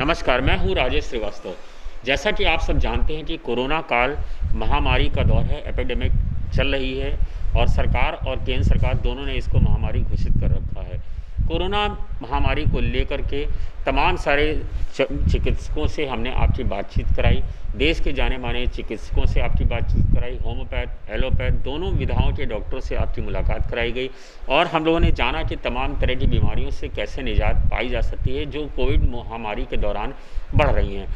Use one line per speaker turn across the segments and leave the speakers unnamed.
नमस्कार, मैं हूँ राजेश श्रीवास्तव। जैसा कि आप सब जानते हैं कि कोरोना काल महामारी का दौर है, एपिडेमिक चल रही है और सरकार और केंद्र सरकार दोनों ने इसको महामारी घोषित कर रखा है। कोरोना महामारी को लेकर के तमाम सारे चिकित्सकों से हमने आपकी बातचीत कराई, देश के जाने माने चिकित्सकों से आपकी बातचीत कराई, होम्योपैथ एलोपैथ दोनों विधाओं के डॉक्टरों से आपकी मुलाकात कराई गई और हम लोगों ने जाना कि तमाम तरह की बीमारियों से कैसे निजात पाई जा सकती है जो कोविड महामारी के दौरान बढ़ रही हैं।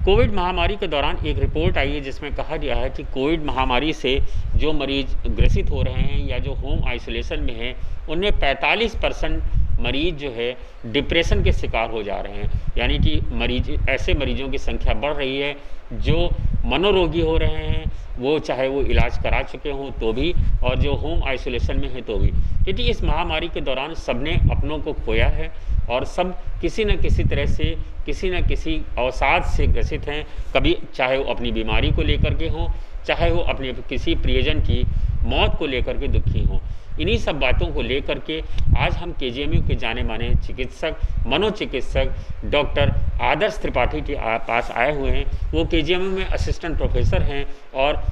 कोविड महामारी के दौरान एक रिपोर्ट आई है जिसमें कहा गया है कि कोविड महामारी से जो मरीज ग्रसित हो रहे हैं या जो होम आइसोलेशन में हैं उनमें 45% मरीज जो है डिप्रेशन के शिकार हो जा रहे हैं। यानी कि ऐसे मरीजों की संख्या बढ़ रही है जो मनोरोगी हो रहे हैं, वो चाहे वो इलाज करा चुके हों तो भी और जो होम आइसोलेशन में है तो भी, क्योंकि इस महामारी के दौरान सबने अपनों को खोया है और सब किसी न किसी तरह से किसी न किसी अवसाद से ग्रसित हैं। कभी चाहे वो अपनी बीमारी को लेकर के हों, चाहे वो अपने किसी प्रियजन की मौत को लेकर के दुखी हों। इन्हीं सब बातों को लेकर के आज हम केजीएमयू के जाने माने चिकित्सक मनोचिकित्सक डॉक्टर आदर्श त्रिपाठी के पास आए हुए हैं। वो केजीएमयू में असिस्टेंट प्रोफेसर हैं और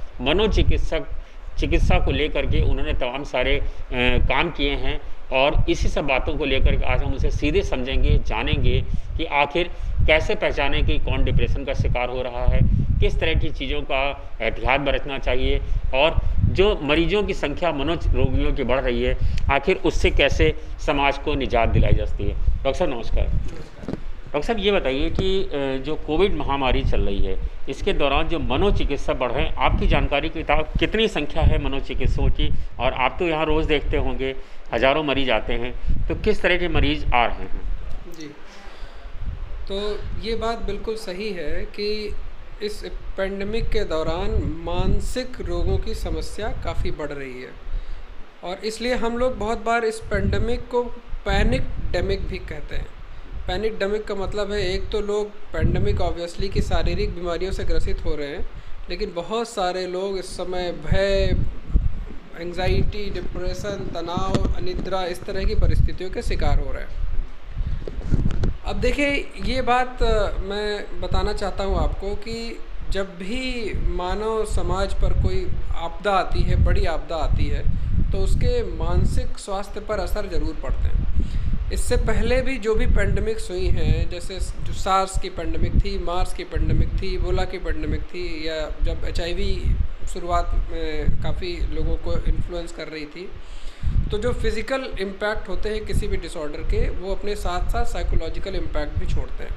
चिकित्सा को लेकर के उन्होंने तमाम सारे काम किए हैं और इसी सब बातों को लेकर के आज हम उसे सीधे समझेंगे, जानेंगे कि आखिर कैसे पहचानें कि कौन डिप्रेशन का शिकार हो रहा है, किस तरह की चीज़ों का एहतियात बरतना चाहिए और जो मरीजों की संख्या मनोरोगियों की बढ़ रही है आखिर उससे कैसे समाज को निजात दिलाई जा सकती है। डॉक्टर साहब नमस्कार। डॉक्टर साहब ये बताइए कि जो कोविड महामारी चल रही है इसके दौरान जो मनोचिकित्सक बढ़ रहे हैं, आपकी जानकारी के मुताबिक कितनी संख्या है मनोचिकित्सकों की? और आप तो यहाँ रोज़ देखते होंगे हज़ारों मरीज आते हैं, तो किस तरह के मरीज आ रहे हैं?
जी, तो ये बात बिल्कुल सही है कि इस पेंडेमिक के दौरान मानसिक रोगों की समस्या काफ़ी बढ़ रही है और इसलिए हम लोग बहुत बार इस पेंडेमिक को पैनिक डेमिक भी कहते हैं। पैनिक डेमिक का मतलब है एक तो लोग पेंडेमिक ऑब्वियसली की शारीरिक बीमारियों से ग्रसित हो रहे हैं, लेकिन बहुत सारे लोग इस समय भय, एंग्जाइटी, डिप्रेशन, तनाव, अनिद्रा इस तरह की परिस्थितियों के शिकार हो रहे हैं। अब देखिए ये बात मैं बताना चाहता हूँ आपको कि जब भी मानव समाज पर कोई आपदा आती है, बड़ी आपदा आती है, तो उसके मानसिक स्वास्थ्य पर असर ज़रूर पड़ते हैं। इससे पहले भी जो भी पेंडेमिक्स हुई हैं, जैसे जो सार्स की पेंडेमिक थी, मार्स की पेंडेमिक थी, इबोला की पेंडेमिक थी, या जब HIV शुरुआत में काफ़ी लोगों को इन्फ्लुएंस कर रही थी, तो जो फिज़िकल इम्पैक्ट होते हैं किसी भी डिसऑर्डर के, वो अपने साथ साथ साइकोलॉजिकल इम्पैक्ट भी छोड़ते हैं।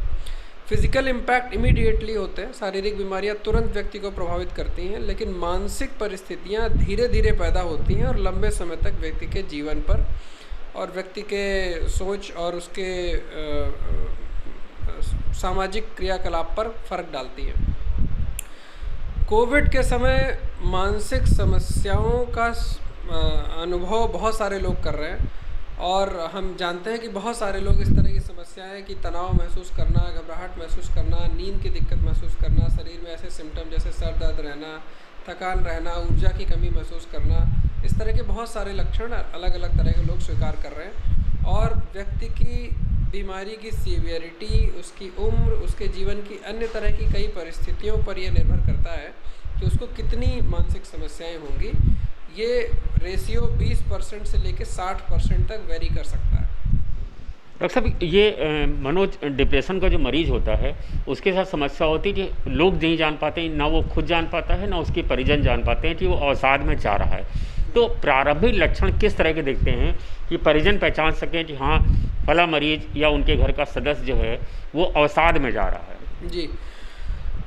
फिज़िकल इम्पैक्ट इमीडिएटली होते हैं, शारीरिक बीमारियां तुरंत व्यक्ति को प्रभावित करती हैं, लेकिन मानसिक परिस्थितियां धीरे धीरे पैदा होती हैं और लंबे समय तक व्यक्ति के जीवन पर और व्यक्ति के सोच और उसके सामाजिक क्रियाकलाप पर फ़र्क डालती हैं। कोविड के समय मानसिक समस्याओं का अनुभव बहुत सारे लोग कर रहे हैं और हम जानते हैं कि बहुत सारे लोग इस तरह की समस्याएं कि तनाव महसूस करना, घबराहट महसूस करना, नींद की दिक्कत महसूस करना, शरीर में ऐसे सिम्टम जैसे सर दर्द रहना, थकान रहना, ऊर्जा की कमी महसूस करना, इस तरह के बहुत सारे लक्षण अलग अलग तरह के लोग स्वीकार कर रहे हैं। और व्यक्ति की बीमारी की सीवियरिटी, उसकी उम्र, उसके जीवन की अन्य तरह की कई परिस्थितियों पर यह निर्भर करता है कि उसको कितनी मानसिक समस्याएं होंगी। ये रेशियो 20% से लेकर 60% तक वेरी कर सकता है।
डॉक्टर साहब ये डिप्रेशन का जो मरीज होता है उसके साथ समस्या होती है कि लोग नहीं जान पाते, ना वो खुद जान पाता है ना उसके परिजन जान पाते हैं कि वो अवसाद में जा रहा है। तो प्रारंभिक लक्षण किस तरह के देखते हैं कि परिजन पहचान सकें कि हाँ फला मरीज या उनके घर का सदस्य जो है वो अवसाद में जा रहा है?
जी,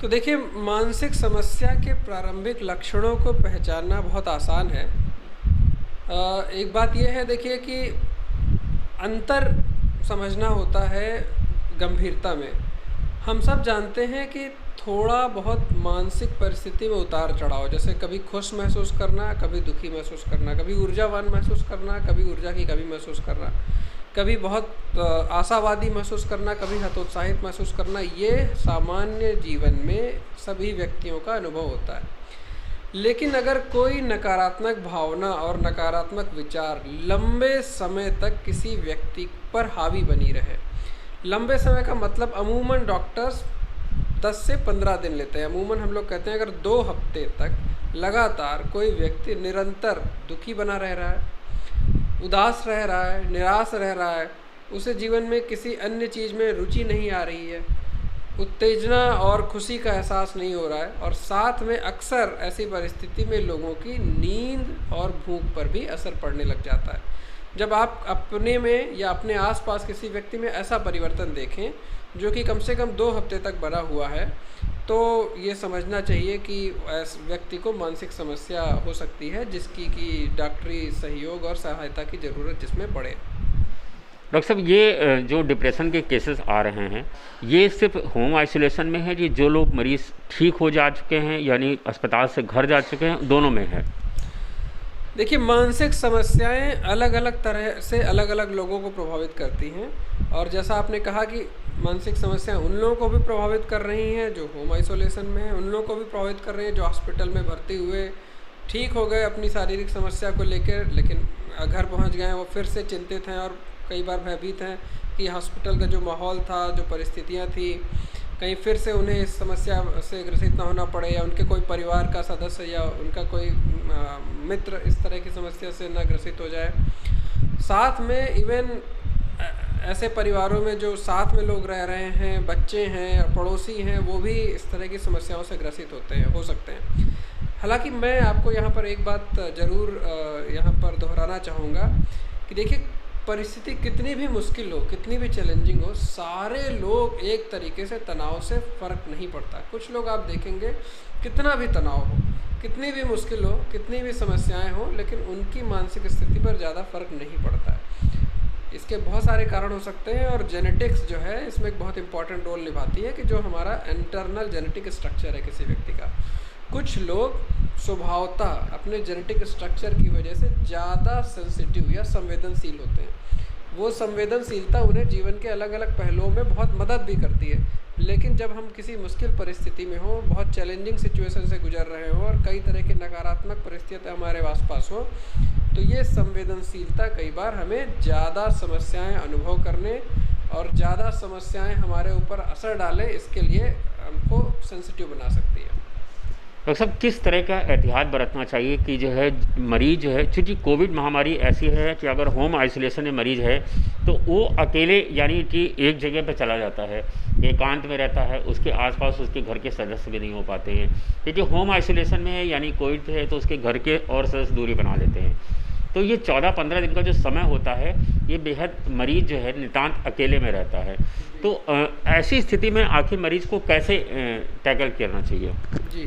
तो देखिए मानसिक समस्या के प्रारंभिक लक्षणों को पहचानना बहुत आसान है। एक बात यह है देखिए कि अंतर समझना होता है गंभीरता में। हम सब जानते हैं कि थोड़ा बहुत मानसिक परिस्थिति में उतार चढ़ाव, जैसे कभी खुश महसूस करना, कभी दुखी महसूस करना, कभी ऊर्जावान महसूस करना, कभी ऊर्जा की कमी महसूस करना, कभी बहुत आशावादी महसूस करना, कभी हतोत्साहित महसूस करना, ये सामान्य जीवन में सभी व्यक्तियों का अनुभव होता है। लेकिन अगर कोई नकारात्मक भावना और नकारात्मक विचार लंबे समय तक किसी व्यक्ति पर हावी बनी रहे, लंबे समय का मतलब अमूमन डॉक्टर्स 10 से 15 दिन लेते हैं। अमूमन हम लोग कहते हैं अगर 2 हफ्ते तक लगातार कोई व्यक्ति निरंतर दुखी बना रह रहा है, उदास रह रहा है, निराश रह रहा है, उसे जीवन में किसी अन्य चीज़ में रुचि नहीं आ रही है, उत्तेजना और खुशी का एहसास नहीं हो रहा है, और साथ में अक्सर ऐसी परिस्थिति में लोगों की नींद और भूख पर भी असर पड़ने लग जाता है। जब आप अपने में या अपने आसपास किसी व्यक्ति में ऐसा परिवर्तन देखें जो कि कम से कम 2 हफ्ते तक बना हुआ है, तो ये समझना चाहिए कि इस व्यक्ति को मानसिक समस्या हो सकती है, जिसकी कि डॉक्टरी सहयोग और सहायता की ज़रूरत जिसमें पड़े।
डॉक्टर साहब, ये जो डिप्रेशन के केसेस आ रहे हैं, ये सिर्फ होम आइसोलेशन में है कि जो लोग मरीज़ ठीक हो जा चुके हैं यानी अस्पताल से घर जा चुके हैं, दोनों में है?
देखिए, मानसिक समस्याएं अलग अलग तरह से अलग अलग लोगों को प्रभावित करती हैं, और जैसा आपने कहा कि मानसिक समस्याएं उन लोगों को भी प्रभावित कर रही हैं जो होम आइसोलेशन में हैं, उन लोगों को भी प्रभावित कर रही हैं जो हॉस्पिटल में भर्ती हुए ठीक हो गए अपनी शारीरिक समस्या को लेकर, लेकिन घर पहुंच गए वो फिर से चिंतित हैं और कई बार भयभीत हैं कि हॉस्पिटल का जो माहौल था, जो परिस्थितियाँ थी, कहीं फिर से उन्हें इस समस्या से ग्रसित ना होना पड़े, या उनके कोई परिवार का सदस्य या उनका कोई मित्र इस तरह की समस्या से ना ग्रसित हो जाए। साथ में इवन ऐसे परिवारों में जो साथ में लोग रह रहे हैं, बच्चे हैं, पड़ोसी हैं, वो भी इस तरह की समस्याओं से ग्रसित हो सकते हैं। हालांकि मैं आपको यहाँ पर एक बात ज़रूर यहाँ पर दोहराना चाहूँगा कि देखिए, परिस्थिति कितनी भी मुश्किल हो, कितनी भी चैलेंजिंग हो, सारे लोग एक तरीके से तनाव से फ़र्क नहीं पड़ता। कुछ लोग आप देखेंगे कितना भी तनाव हो, कितनी भी मुश्किल हो, कितनी भी समस्याएं हो, लेकिन उनकी मानसिक स्थिति पर ज़्यादा फ़र्क नहीं पड़ता है। इसके बहुत सारे कारण हो सकते हैं, और जेनेटिक्स जो है इसमें एक बहुत इंपॉर्टेंट रोल निभाती है कि जो हमारा इंटरनल जेनेटिक स्ट्रक्चर है किसी व्यक्ति का। कुछ लोग स्वभावतः अपने जेनेटिक स्ट्रक्चर की वजह से ज़्यादा सेंसिटिव या संवेदनशील होते हैं। वो संवेदनशीलता उन्हें जीवन के अलग अलग पहलुओं में बहुत मदद भी करती है, लेकिन जब हम किसी मुश्किल परिस्थिति में हो, बहुत चैलेंजिंग सिचुएशन से गुजर रहे हो और कई तरह की नकारात्मक परिस्थितियाँ हमारे आसपास हो, तो ये संवेदनशीलता कई बार हमें ज़्यादा समस्याएं अनुभव करने और ज़्यादा समस्याएं हमारे ऊपर असर डालें, इसके लिए हमको सेंसिटिव बना सकती है।
डॉक्टर साहब, किस तरह का एहतियात बरतना चाहिए कि जो है मरीज़ जो है, चूँकि कोविड महामारी ऐसी है कि अगर होम आइसोलेशन में मरीज़ है तो वो अकेले यानी कि एक जगह पर चला जाता है, एकांत में रहता है, उसके आसपास उसके घर के सदस्य भी नहीं हो पाते हैं, क्योंकि होम आइसोलेशन में है यानी कोविड पे है तो उसके घर के और सदस्य दूरी बना लेते हैं। तो ये 14-15 दिन का जो समय होता है, ये बेहद मरीज़ जो है नितांत अकेले में रहता है। तो ऐसी स्थिति में आखिर मरीज़ को कैसे टैकल करना चाहिए?
जी,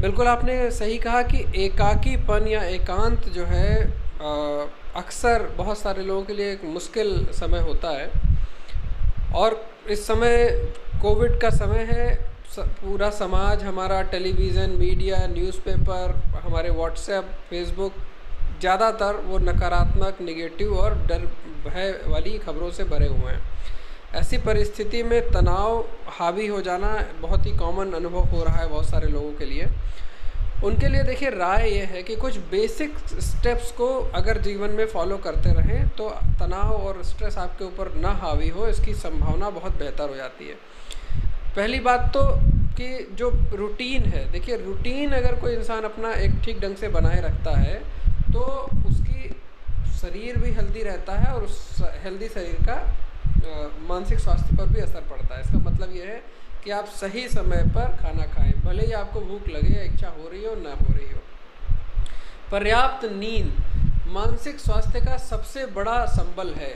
बिल्कुल आपने सही कहा कि एकाकीपन या एकांत जो है अक्सर बहुत सारे लोगों के लिए एक मुश्किल समय होता है, और इस समय कोविड का समय है, पूरा समाज हमारा टेलीविज़न, मीडिया, न्यूज़पेपर, हमारे व्हाट्सएप, फेसबुक, ज़्यादातर वो नकारात्मक, नेगेटिव और डर भय वाली खबरों से भरे हुए हैं। ऐसी परिस्थिति में तनाव हावी हो जाना बहुत ही कॉमन अनुभव हो रहा है बहुत सारे लोगों के लिए। उनके लिए देखिए, राय ये है कि कुछ बेसिक स्टेप्स को अगर जीवन में फॉलो करते रहें तो तनाव और स्ट्रेस आपके ऊपर ना हावी हो, इसकी संभावना बहुत बेहतर हो जाती है। पहली बात तो कि जो रूटीन है, देखिए रूटीन अगर कोई इंसान अपना एक ठीक ढंग से बनाए रखता है तो उसकी शरीर भी हेल्दी रहता है, और उस हेल्दी शरीर का मानसिक स्वास्थ्य पर भी असर पड़ता है। इसका मतलब ये है कि आप सही समय पर खाना खाएं, भले ही आपको भूख लगे या इच्छा हो रही हो ना हो रही हो। पर्याप्त नींद मानसिक स्वास्थ्य का सबसे बड़ा संबल है।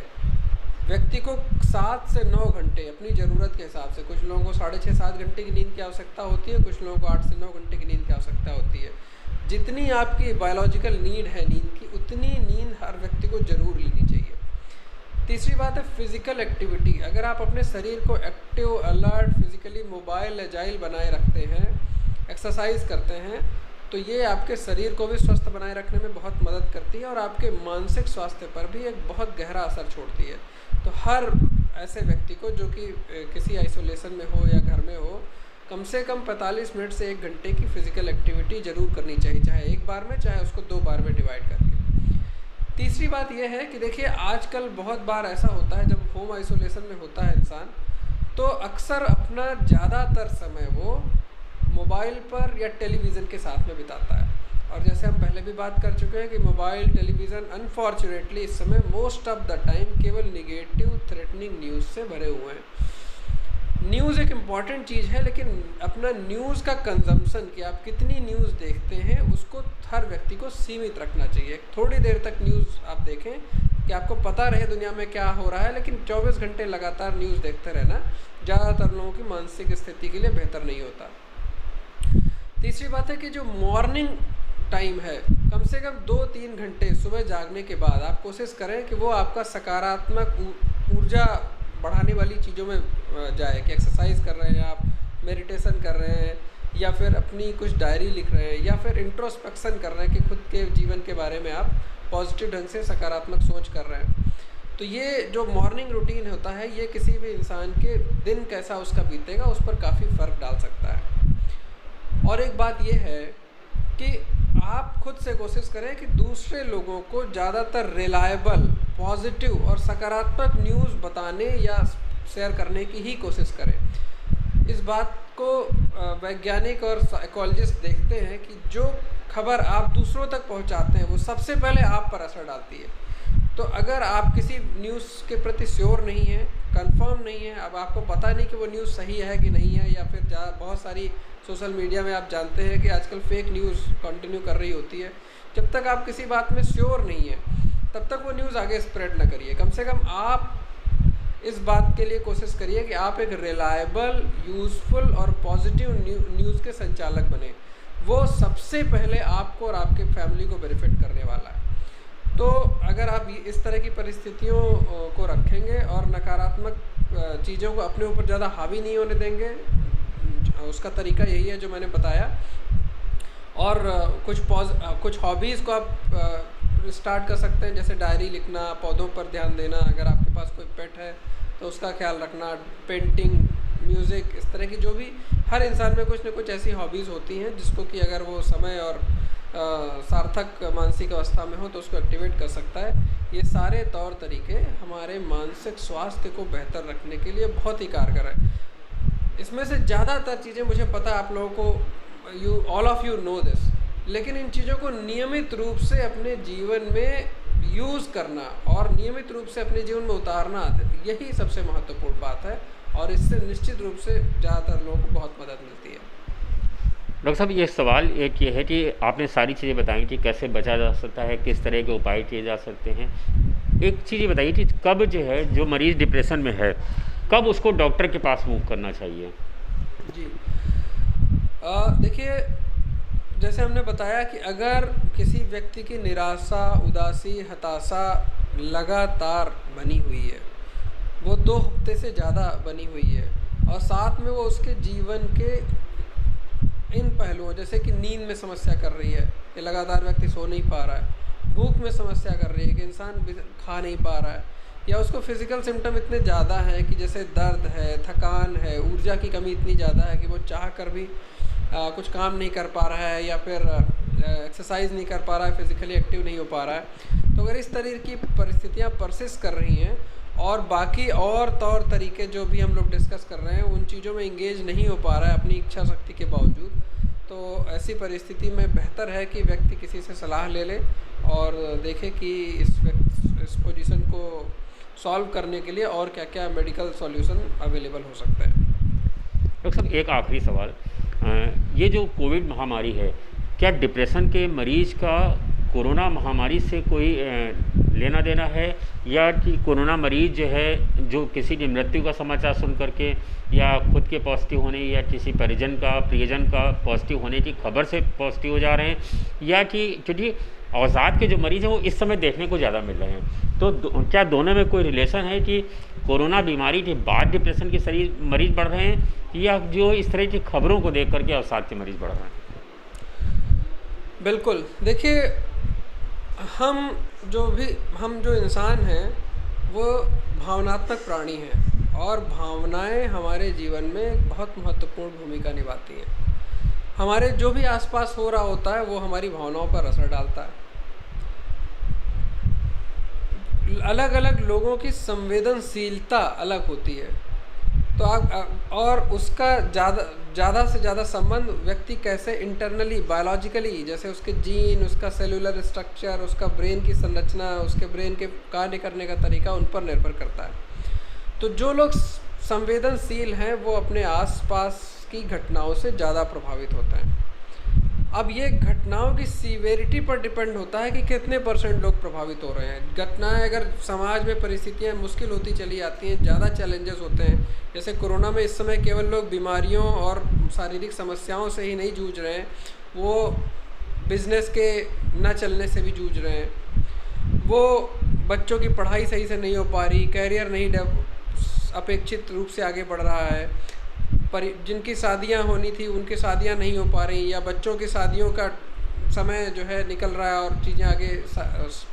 व्यक्ति को 7 से 9 घंटे अपनी ज़रूरत के हिसाब से, कुछ लोगों को 6.5-7 घंटे की नींद की आवश्यकता होती है, कुछ लोगों को 8 से 9 घंटे की नींद की आवश्यकता होती है। जितनी आपकी बायोलॉजिकल नीड है नींद की, उतनी नींद हर व्यक्ति को ज़रूर लेनी चाहिए। तीसरी बात है फिज़िकल एक्टिविटी। अगर आप अपने शरीर को active, alert, physically mobile, agile बनाए रखते हैं, एक्सरसाइज करते हैं, तो ये आपके शरीर को भी स्वस्थ बनाए रखने में बहुत मदद करती है और आपके मानसिक स्वास्थ्य पर भी एक बहुत गहरा असर छोड़ती है। तो हर ऐसे व्यक्ति को जो कि किसी आइसोलेशन में हो या घर में हो, कम से कम 45 मिनट से 1 घंटे की फ़िज़िकल एक्टिविटी ज़रूर करनी चाहिए, चाहे एक बार में, चाहे उसको 2 बार में डिवाइड करके। तीसरी बात यह है कि देखिए, आजकल बहुत बार ऐसा होता है जब होम आइसोलेशन में होता है इंसान, तो अक्सर अपना ज़्यादातर समय वो मोबाइल पर या टेलीविज़न के साथ में बिताता है। और जैसे हम पहले भी बात कर चुके हैं कि मोबाइल, टेलीविज़न अनफॉर्चुनेटली इस समय मोस्ट ऑफ द टाइम केवल निगेटिव थ्रेटनिंग न्यूज़ से भरे हुए हैं। न्यूज़ एक इम्पॉर्टेंट चीज़ है, लेकिन अपना न्यूज़ का कंजम्पशन, कि आप कितनी न्यूज़ देखते हैं, उसको हर व्यक्ति को सीमित रखना चाहिए। थोड़ी देर तक न्यूज़ आप देखें कि आपको पता रहे दुनिया में क्या हो रहा है, लेकिन 24 घंटे लगातार न्यूज़ देखते रहना ज़्यादातर लोगों की मानसिक स्थिति के लिए बेहतर नहीं होता। तीसरी बात है कि जो मॉर्निंग टाइम है, कम से कम 2-3 घंटे सुबह जागने के बाद आप कोशिश करें कि वो आपका सकारात्मक ऊर्जा बढ़ाने वाली चीज़ों में जाए, कि एक्सरसाइज कर रहे हैं आप, मेडिटेशन कर रहे हैं, या फिर अपनी कुछ डायरी लिख रहे हैं, या फिर इंट्रोस्पेक्शन कर रहे हैं कि खुद के जीवन के बारे में आप पॉजिटिव ढंग से सकारात्मक सोच कर रहे हैं। तो ये जो मॉर्निंग रूटीन होता है, ये किसी भी इंसान के दिन कैसा उसका बीतेगा उस पर काफ़ी फ़र्क डाल सकता है। और एक बात ये है कि आप खुद से कोशिश करें कि दूसरे लोगों को ज़्यादातर रिलायबल, पॉजिटिव और सकारात्मक न्यूज़ बताने या शेयर करने की ही कोशिश करें। इस बात को वैज्ञानिक और साइकोलॉजिस्ट देखते हैं कि जो खबर आप दूसरों तक पहुंचाते हैं वो सबसे पहले आप पर असर डालती है। तो अगर आप किसी न्यूज़ के प्रति श्योर नहीं हैं, कंफर्म नहीं है, अब आपको पता नहीं कि वो न्यूज़ सही है कि नहीं है, या फिर बहुत सारी सोशल मीडिया में आप जानते हैं कि आजकल फेक न्यूज़ कंटिन्यू कर रही होती है, जब तक आप किसी बात में श्योर नहीं है तब तक वो न्यूज़ आगे स्प्रेड ना करिए। कम से कम आप इस बात के लिए कोशिश करिए कि आप एक रिलायबल, यूज़फुल और पॉजिटिव न्यूज़ के संचालक बने। वो सबसे पहले आपको और आपके फैमिली को बेनिफिट करने वाला है। तो अगर आप इस तरह की परिस्थितियों को रखेंगे और नकारात्मक चीज़ों को अपने ऊपर ज़्यादा हावी नहीं होने देंगे, उसका तरीका यही है जो मैंने बताया। और कुछ हॉबीज़ को आप स्टार्ट कर सकते हैं, जैसे डायरी लिखना, पौधों पर ध्यान देना, अगर आपके पास कोई पेट है तो उसका ख्याल रखना, पेंटिंग, म्यूज़िक, इस तरह की जो भी हर इंसान में कुछ न कुछ ऐसी हॉबीज़ होती हैं जिसको कि अगर वो समय और सार्थक मानसिक अवस्था में हो तो उसको एक्टिवेट कर सकता है। ये सारे तौर तरीके हमारे मानसिक स्वास्थ्य को बेहतर रखने के लिए बहुत ही कारगर है। इसमें से ज़्यादातर चीज़ें मुझे पता है आप लोगों को, all of you know this, लेकिन इन चीज़ों को नियमित रूप से अपने जीवन में यूज़ करना और नियमित रूप से अपने जीवन में उतारना, यही सबसे महत्वपूर्ण बात है। और इससे निश्चित रूप से ज़्यादातर लोगों को बहुत मदद मिलती है।
डॉक्टर साहब, ये सवाल एक ये है कि आपने सारी चीज़ें बताई कि कैसे बचा जा सकता है, किस तरह के उपाय किए जा सकते हैं। एक चीज़ ये बताइए कि कब जो है जो मरीज़ डिप्रेशन में है, कब उसको डॉक्टर के पास मूव करना चाहिए?
जी, देखिए, जैसे हमने बताया कि अगर किसी व्यक्ति की निराशा, उदासी, हताशा लगातार बनी हुई है, वो 2 हफ्ते से ज़्यादा बनी हुई है, और साथ में वो उसके जीवन के इन पहलुओं, जैसे कि नींद में समस्या कर रही है कि लगातार व्यक्ति सो नहीं पा रहा है, भूख में समस्या कर रही है कि इंसान खा नहीं पा रहा है, या उसको फिज़िकल सिम्टम इतने ज़्यादा हैं कि जैसे दर्द है, थकान है, ऊर्जा की कमी इतनी ज़्यादा है कि वो चाह कर भी कुछ काम नहीं कर पा रहा है, या फिर एक्सरसाइज नहीं कर पा रहा है, फिज़िकली एक्टिव नहीं हो पा रहा है। तो अगर इस तरह की परिस्थितियाँ परसिस्ट कर रही हैं और बाकी और तौर तरीके जो भी हम लोग डिस्कस कर रहे हैं उन चीज़ों में इंगेज नहीं हो पा रहा है अपनी इच्छा शक्ति के बावजूद, तो ऐसी परिस्थिति में बेहतर है कि व्यक्ति किसी से सलाह ले ले और देखे कि इस पोजीशन को सॉल्व करने के लिए और क्या क्या मेडिकल सॉल्यूशन अवेलेबल हो सकते हैं।
डॉक्टर साहब, एक आखिरी सवाल, ये जो कोविड महामारी है, क्या डिप्रेशन के मरीज का कोरोना महामारी से कोई लेना देना है, या कि कोरोना मरीज जो है जो किसी की मृत्यु का समाचार सुन करके या खुद के पॉजिटिव होने या किसी प्रियजन का पॉजिटिव होने की खबर से पॉजिटिव हो जा रहे हैं, या कि क्योंकि अवसाद के जो मरीज़ हैं वो इस समय देखने को ज़्यादा मिल रहे हैं, तो क्या दोनों में कोई रिलेशन है कि कोरोना बीमारी के बाद डिप्रेशन के मरीज़ बढ़ रहे हैं, या जो इस तरह की खबरों को देख करके अवसाद के मरीज़ बढ़ रहे हैं?
बिल्कुल, देखिए, हम जो इंसान हैं वो भावनात्मक प्राणी हैं, और भावनाएं हमारे जीवन में बहुत महत्वपूर्ण भूमिका निभाती हैं। हमारे जो भी आसपास हो रहा होता है वो हमारी भावनाओं पर असर डालता है। अलग अलग लोगों की संवेदनशीलता अलग होती है। तो आप और उसका ज़्यादा से ज़्यादा संबंध व्यक्ति कैसे इंटरनली बायोलॉजिकली, जैसे उसके जीन, उसका सेलुलर स्ट्रक्चर, उसका ब्रेन की संरचना, उसके ब्रेन के कार्य करने का तरीका उन पर निर्भर करता है। तो जो लोग संवेदनशील हैं वो अपने आसपास की घटनाओं से ज़्यादा प्रभावित होते हैं। अब ये घटनाओं की सीवेरिटी पर डिपेंड होता है कि कितने % लोग प्रभावित हो रहे हैं। घटनाएं अगर समाज में परिस्थितियां मुश्किल होती चली जाती हैं, ज़्यादा चैलेंजेस होते हैं, जैसे कोरोना में इस समय केवल लोग बीमारियों और शारीरिक समस्याओं से ही नहीं जूझ रहे हैं, वो बिजनेस के न चलने से भी जूझ रहे हैं, वो बच्चों की पढ़ाई सही से नहीं हो पा रही, कैरियर नहीं अपेक्षित रूप से आगे बढ़ रहा है, जिनकी शादियां होनी थी उनकी शादियां नहीं हो पा रही, या बच्चों की शादियों का समय जो है निकल रहा है और चीज़ें आगे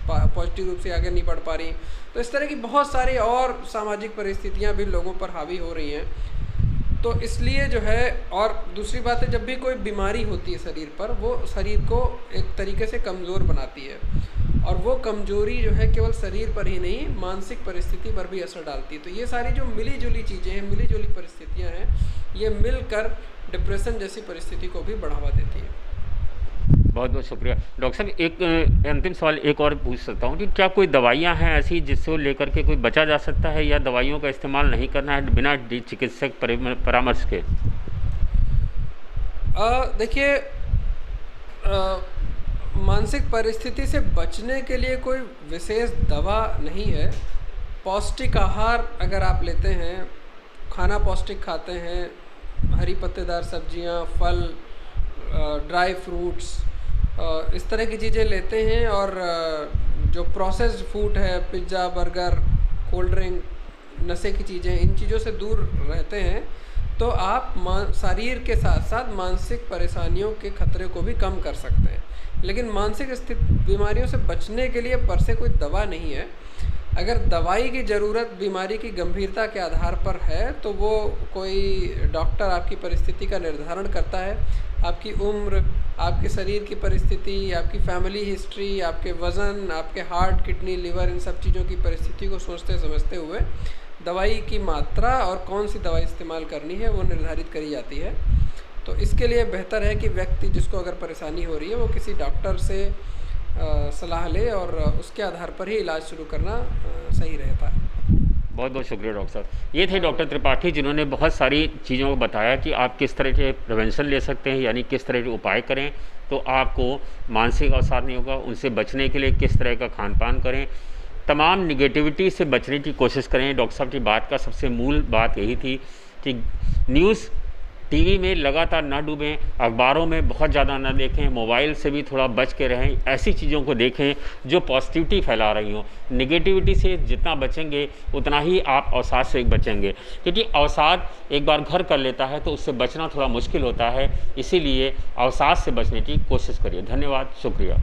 पॉजिटिव रूप से आगे नहीं बढ़ पा रही। तो इस तरह की बहुत सारी और सामाजिक परिस्थितियां भी लोगों पर हावी हो रही हैं। तो इसलिए जो है, और दूसरी बात है, जब भी कोई बीमारी होती है शरीर पर, वो शरीर को एक तरीके से कमज़ोर बनाती है, और वो कमजोरी जो है केवल शरीर पर ही नहीं, मानसिक परिस्थिति पर भी असर डालती है। तो ये सारी जो मिली जुली चीज़ें हैं, मिली जुली परिस्थितियां हैं, ये मिलकर डिप्रेशन जैसी परिस्थिति को भी बढ़ावा देती है।
बहुत बहुत शुक्रिया डॉक्टर साहब। एक अंतिम सवाल एक और पूछ सकता हूँ कि क्या कोई दवाइयाँ हैं ऐसी जिसको लेकर के कोई बचा जा सकता है, या दवाइयों का इस्तेमाल नहीं करना है बिना चिकित्सक परामर्श के?
देखिए, मानसिक परिस्थिति से बचने के लिए कोई विशेष दवा नहीं है। पौष्टिक आहार अगर आप लेते हैं, खाना पौष्टिक खाते हैं, हरी पत्तेदार सब्जियां, फल, ड्राई फ्रूट्स, इस तरह की चीज़ें लेते हैं, और जो प्रोसेस्ड फूड है, पिज़्ज़ा, बर्गर, कोल्ड ड्रिंक, नशे की चीज़ें, इन चीज़ों से दूर रहते हैं, तो आप शरीर के साथ साथ मानसिक परेशानियों के खतरे को भी कम कर सकते हैं। लेकिन मानसिक स्थिति बीमारियों से बचने के लिए पर से कोई दवा नहीं है। अगर दवाई की ज़रूरत बीमारी की गंभीरता के आधार पर है, तो वो कोई डॉक्टर आपकी परिस्थिति का निर्धारण करता है। आपकी उम्र, आपके शरीर की परिस्थिति, आपकी फैमिली हिस्ट्री, आपके वज़न, आपके हार्ट, किडनी, लिवर, इन सब चीज़ों की परिस्थिति को सोचते समझते हुए दवाई की मात्रा और कौन सी दवाई इस्तेमाल करनी है वो निर्धारित करी जाती है। तो इसके लिए बेहतर है कि व्यक्ति जिसको अगर परेशानी हो रही है वो किसी डॉक्टर से सलाह ले, और उसके आधार पर ही इलाज शुरू करना सही रहता है।
बहुत बहुत शुक्रिया डॉक्टर साहब। ये थे डॉक्टर त्रिपाठी, जिन्होंने बहुत सारी चीज़ों को बताया कि आप किस तरह के प्रिवेंशन ले सकते हैं, यानी किस तरह के उपाय करें तो आपको मानसिक अवसाद नहीं होगा। उनसे बचने के लिए किस तरह का खान पान करें, तमाम निगेटिविटी से बचने की कोशिश करें। डॉक्टर साहब की बात का सबसे मूल बात यही थी कि न्यूज़ टीवी में लगातार ना डूबें, अखबारों में बहुत ज़्यादा ना देखें, मोबाइल से भी थोड़ा बच के रहें, ऐसी चीज़ों को देखें जो पॉजिटिविटी फैला रही हों। निगेटिविटी से जितना बचेंगे उतना ही आप अवसाद से बचेंगे, क्योंकि अवसाद एक बार घर कर लेता है तो उससे बचना थोड़ा मुश्किल होता है। इसीलिए अवसाद से बचने की कोशिश करिए। धन्यवाद, शुक्रिया।